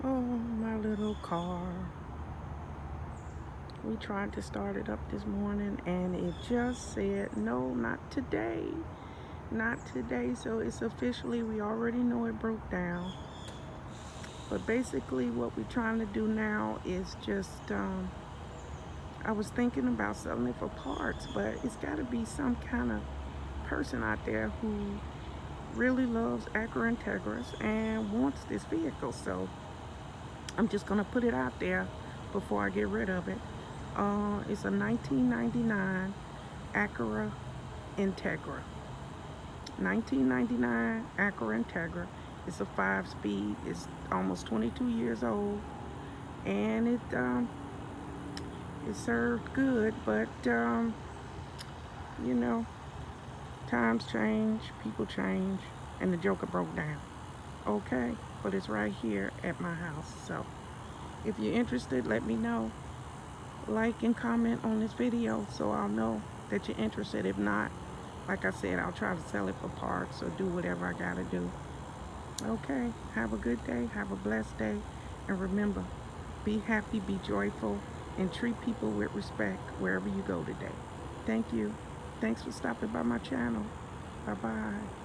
Oh, my little car. We tried to start it up this morning and it just said, no, not today. Not today. So it's officially, we already know it broke down. But basically what we're trying to do now is just, I was thinking about selling it for parts, but it's got to be some kind of person out there who really loves Acura Integras and wants this vehicle. So I'm just going to put it out there before I get rid of it. It's a 1999 Acura Integra. 1999 Acura Integra. It's a 5-speed. It's almost 22 years old, and it served good. But you know, times change, people change, and the Joker broke down. Okay, but it's right here at my house. So if you're interested, let me know. Like and comment on this video so I'll know that you're interested. If not, like I said, I'll try to sell it for parts or do whatever I gotta do. Okay, have a good day, have a blessed day, and remember, be happy, be joyful, and treat people with respect wherever you go today. Thank you. Thanks for stopping by my channel. Bye-bye.